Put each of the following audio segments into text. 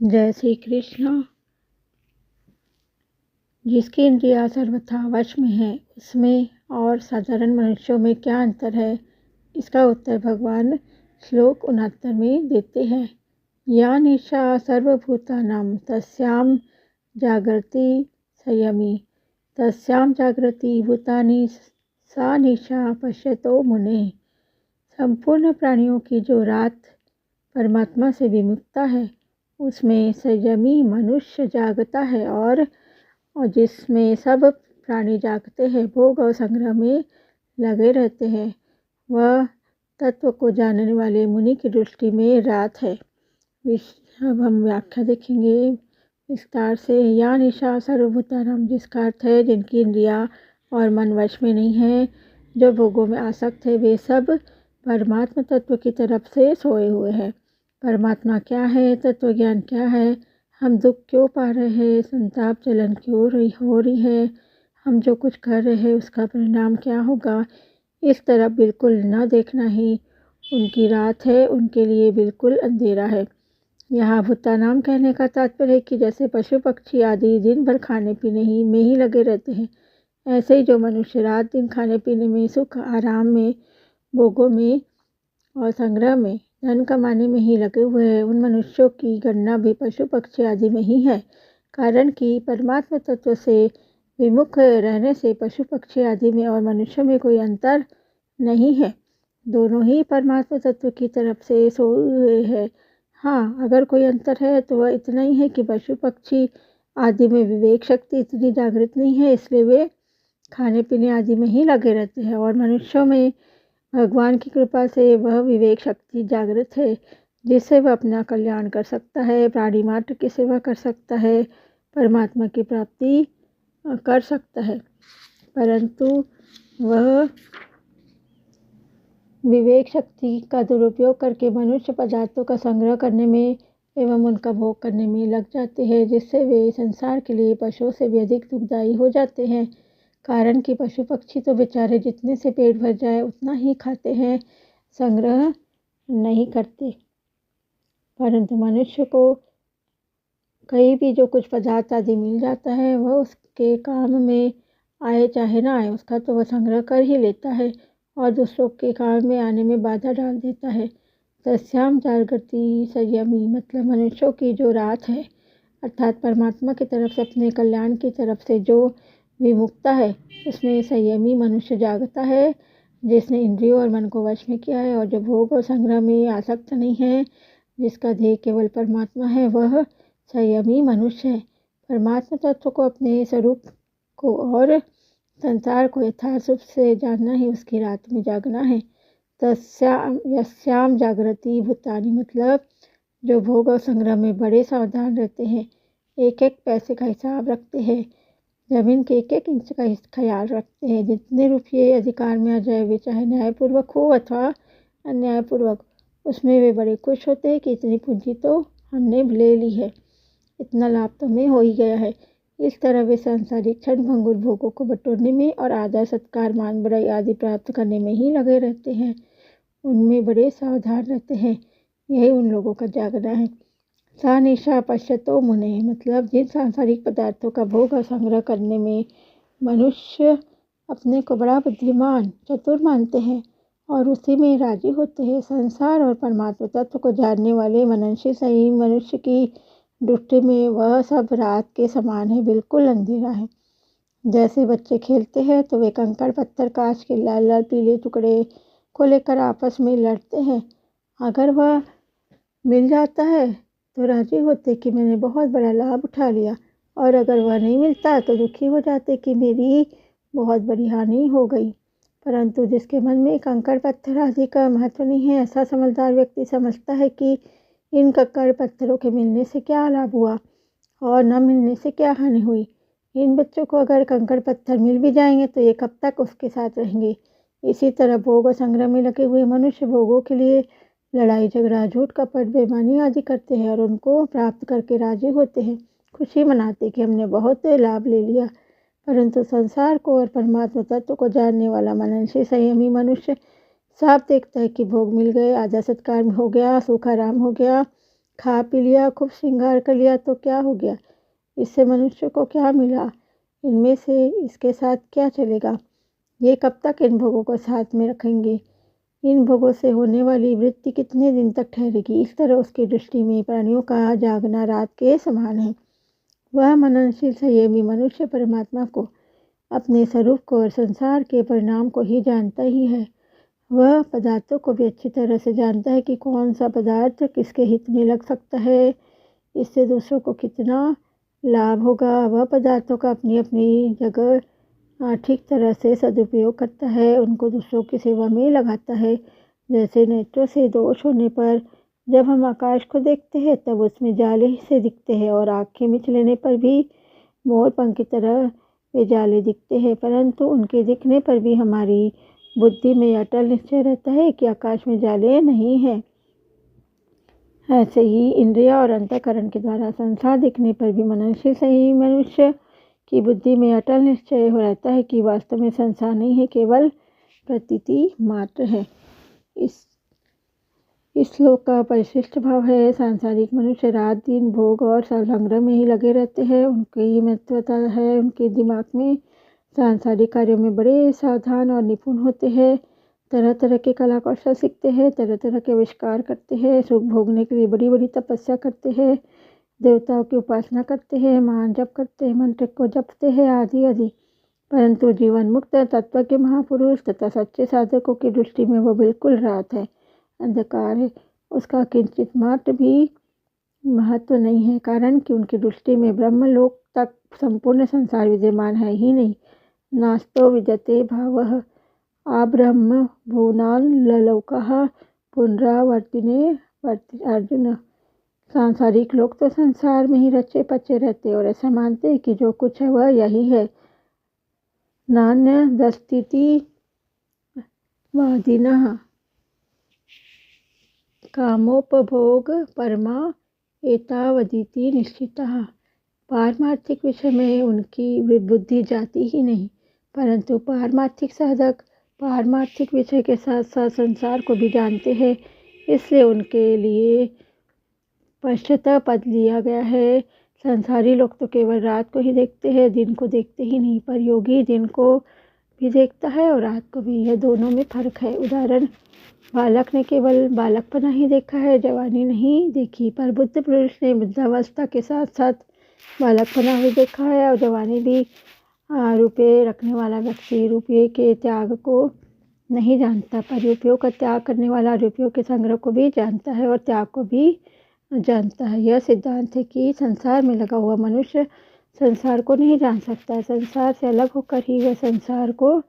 जय श्री कृष्ण। जिसकी इंद्रियां सर्वथा वश में है उसमें और साधारण मनुष्यों में क्या अंतर है, इसका उत्तर भगवान श्लोक 69 में देते हैं। या निशा सर्वभूतानां तस्यां जागृति संयमी तस्यां जागृति भूतानि सा निशा पश्यतो मुने। संपूर्ण प्राणियों की जो रात परमात्मा से विमुक्ता है उसमें संयमी मनुष्य जागता है और जिसमें सब प्राणी जागते हैं, भोग और संग्रह में लगे रहते हैं, वह तत्व को जानने वाले मुनि की दृष्टि में रात है। अब हम व्याख्या देखेंगे विस्तार से। या निशा सर्वभूतानाम, जिसका अर्थ है जिनकी इंद्रियां और मन वश में नहीं है, जो भोगों में आसक्त है, वे सब परमात्मा तत्व की तरफ से सोए हुए हैं। परमात्मा क्या है, तत्व ज्ञान क्या है, हम दुख क्यों पा रहे हैं, संताप जलन क्यों हो रही है, हम जो कुछ कर रहे हैं उसका परिणाम क्या होगा, इस तरफ बिल्कुल न देखना ही उनकी रात है, उनके लिए बिल्कुल अंधेरा है। यहाँ भूतानाम कहने का तात्पर्य है कि जैसे पशु पक्षी आदि दिन भर खाने पीने में ही लगे रहते हैं, ऐसे ही जो मनुष्य रात दिन खाने पीने में, सुख आराम में, भोगों में और संग्रह में, धन कमाने में ही लगे हुए हैं, उन मनुष्यों की गणना भी पशु पक्षी आदि में ही है। कारण कि परमात्मा तत्व से विमुख रहने से पशु पक्षी आदि में और मनुष्यों में कोई अंतर नहीं है, दोनों ही परमात्मा तत्व की तरफ से सोए हुए हैं। हाँ, अगर कोई अंतर है तो वह इतना ही है कि पशु पक्षी आदि में विवेक शक्ति इतनी जागृत नहीं है, इसलिए वे खाने पीने आदि में ही लगे रहते हैं, और मनुष्यों में भगवान की कृपा से वह विवेक शक्ति जागृत है, जिससे वह अपना कल्याण कर सकता है, प्राणी मात्र की सेवा कर सकता है, परमात्मा की प्राप्ति कर सकता है। परंतु वह विवेक शक्ति का दुरुपयोग करके मनुष्य पदार्थों का संग्रह करने में एवं उनका भोग करने में लग जाते हैं, जिससे वे संसार के लिए पशुओं से भी अधिक दुखदायी हो जाते हैं। कारण कि पशु पक्षी तो बेचारे जितने से पेट भर जाए उतना ही खाते हैं, संग्रह नहीं करते, परंतु मनुष्य को कहीं भी जो कुछ पदार्थ आदि मिल जाता है वह उसके काम में आए चाहे ना आए, उसका तो वह संग्रह कर ही लेता है और दूसरों के काम में आने में बाधा डाल देता है। तस्याम जागृति संयमी मतलब मनुष्यों की जो रात है, अर्थात परमात्मा की तरफ से, अपने कल्याण की तरफ से जो विमुक्ता है, उसमें संयमी मनुष्य जागता है, जिसने इंद्रियों और मन को वश में किया है और जो भोग और संग्रह में आसक्त नहीं है, जिसका ध्येय केवल परमात्मा है, वह संयमी मनुष्य है। परमात्मा तत्व को, अपने स्वरूप को और संसार को यथार्थ रूप से जानना ही उसकी रात में जागना है। यस्याम जागृति भूतानि मतलब जो भोग और संग्रह में बड़े सावधान रहते हैं, एक एक पैसे का हिसाब रखते हैं, जमीन के एक एक इंच का ख्याल रखते हैं, जितने रुपये अधिकार में आ जाए वे चाहे न्यायपूर्वक हो अथवा अन्यायपूर्वक, उसमें वे बड़े खुश होते हैं कि इतनी पूंजी तो हमने ले ली है, इतना लाभ तो हमें हो ही गया है। इस तरह वे सांसारिक क्षण भंगुर भोगों को बटोरने में और आदर सत्कार मान बढ़ाई आदि प्राप्त करने में ही लगे रहते हैं, उनमें बड़े सावधान रहते हैं। यही उन लोगों का जागना है। सा निशा पश्यतो मुने मतलब जिन सांसारिक पदार्थों का भोग और संग्रह करने में मनुष्य अपने को बड़ा बुद्धिमान चतुर मानते हैं और उसी में राजी होते हैं, संसार और परमात्मा तत्व को जानने वाले मननशील सही मनुष्य की दृष्टि में वह सब रात के समान है, बिल्कुल अंधेरा है। जैसे बच्चे खेलते हैं तो वे कंकड़ पत्थर कांच के लाल लाल पीले टुकड़े को लेकर आपस में लड़ते हैं, अगर वह मिल जाता है तो राजी होते कि मैंने बहुत बड़ा लाभ उठा लिया, और अगर वह नहीं मिलता तो दुखी हो जाते कि मेरी बहुत बड़ी हानि हो गई। परंतु जिसके मन में कंकड़ पत्थर आदि का महत्व नहीं है, ऐसा समझदार व्यक्ति समझता है कि इन कंकड़ पत्थरों के मिलने से क्या लाभ हुआ और न मिलने से क्या हानि हुई। इन बच्चों को अगर कंकड़ पत्थर मिल भी जाएंगे तो ये कब तक उसके साथ रहेंगे। इसी तरह भोग और संग्रह में लगे हुए मनुष्य भोगों के लिए लड़ाई झगड़ा झूठ कपट बेईमानी आदि करते हैं और उनको प्राप्त करके राजी होते हैं, खुशी मनाते कि हमने बहुत लाभ ले लिया। परंतु संसार को और परमात्मा तत्व को जानने वाला मननशील संयमी मनुष्य साफ देखता है कि भोग मिल गए, आदर सत्कार हो गया, सुख आराम हो गया, खा पी लिया, खूब श्रृंगार कर लिया तो क्या हो गया? इससे मनुष्य को क्या मिला? इनमें से इसके साथ क्या चलेगा? ये कब तक इन भोगों को साथ में रखेंगे? इन भोगों से होने वाली वृत्ति कितने दिन तक ठहरेगी? इस तरह उसकी दृष्टि में प्राणियों का जागना रात के समान है। वह मननशील संयमी मनुष्य परमात्मा को, अपने स्वरूप को और संसार के परिणाम को ही जानता ही है। वह पदार्थों को भी अच्छी तरह से जानता है कि कौन सा पदार्थ किसके हित में लग सकता है, इससे दूसरों को कितना लाभ होगा। वह पदार्थों का अपनी अपनी जगह ठीक तरह से सदुपयोग करता है, उनको दूसरों की सेवा में लगाता है। जैसे नेत्रों से दोष होने पर जब हम आकाश को देखते हैं तब उसमें जाले से दिखते हैं, और आँखें मीच लेने पर भी मोर पंख की तरह वे जाले दिखते हैं, परंतु उनके दिखने पर भी हमारी बुद्धि में अटल निश्चय रहता है कि आकाश में जाले नहीं है। ऐसे ही इंद्रिया और अंतःकरण के द्वारा संसार दिखने पर भी मननशील सही मनुष्य की बुद्धि में अटल निश्चय हो रहता है कि वास्तव में संसार नहीं है, केवल प्रतीति मात्र है। इस श्लोक का परिशिष्ट भाव है, सांसारिक मनुष्य रात दिन भोग और संग्रह में ही लगे रहते हैं। उनकी महत्वता है, उनके दिमाग में सांसारिक कार्यों में बड़े सावधान और निपुण होते हैं, तरह तरह के कला कौशल सीखते हैं, तरह तरह के आविष्कार करते हैं, सुख भोगने के लिए बड़ी बड़ी तपस्या करते हैं, देवताओं की उपासना करते हैं, मान जप करते हैं, मंत्र को जपते हैं आदि आदि। परंतु जीवन मुक्त तत्व के महापुरुष तथा सच्चे साधकों की दृष्टि में वो बिल्कुल रात है, अंधकार है, उसका किंचित मात्र भी महत्व नहीं है, कारण कि उनकी दृष्टि में ब्रह्मलोक तक संपूर्ण संसार विद्यमान है ही नहीं। नास्तो विद्यते भावः आब्रह्म भुवनान् ललोकः पुनरावर्तिने अर्जुन। सांसारिक लोग तो संसार में ही रचे पचे रहते और ऐसा मानते हैं कि जो कुछ है वह यही है। नान्यदस्तीति वादिनः कामोपभोग परमा एतावदिति निश्चितः। पारमार्थिक विषय में उनकी बुद्धि जाती ही नहीं, परंतु पारमार्थिक साधक पारमार्थिक विषय के साथ साथ संसार को भी जानते हैं, इसलिए उनके लिए पश्चाताप पद लिया गया है। संसारी लोग तो केवल रात को ही देखते हैं, दिन को देखते ही नहीं, पर योगी दिन को भी देखता है और रात को भी। यह दोनों में फर्क है। उदाहरण, बालक ने केवल बालकपना ही देखा है, जवानी नहीं देखी, पर बुद्ध पुरुष ने वृद्धावस्था के साथ साथ बालकपना भी देखा है और जवानी भी। रुपये रखने वाला व्यक्ति रुपये के त्याग को नहीं जानता, पर रुपयों का त्याग करने वाला रुपयों के संग्रह को भी जानता है और त्याग को भी जानता है। यह सिद्धांत है कि संसार में लगा हुआ मनुष्य संसार को नहीं जान सकता, संसार से अलग होकर ही वह संसार को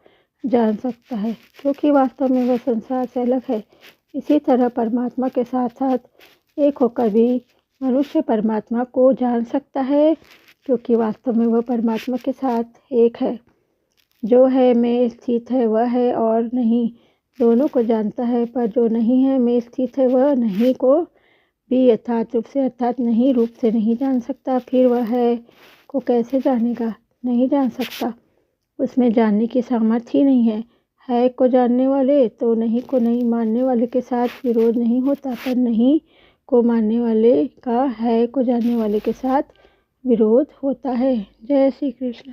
जान सकता है, क्योंकि वास्तव में वह संसार से अलग है। इसी तरह परमात्मा के साथ साथ एक होकर भी मनुष्य परमात्मा को जान सकता है, क्योंकि वास्तव में वह परमात्मा के साथ एक है। जो है में स्थित है वह है और नहीं दोनों को जानता है, पर जो नहीं है में स्थित है वह नहीं को भी यथार्थ रूप से अर्थात नहीं रूप से नहीं जान सकता। फिर वह है को कैसे जानेगा? नहीं जान सकता, उसमें जानने की सामर्थ्य ही नहीं है को जानने वाले तो नहीं को नहीं मानने वाले के साथ विरोध नहीं होता, पर नहीं को मानने वाले का है को जानने वाले के साथ विरोध होता है। जय श्री कृष्ण।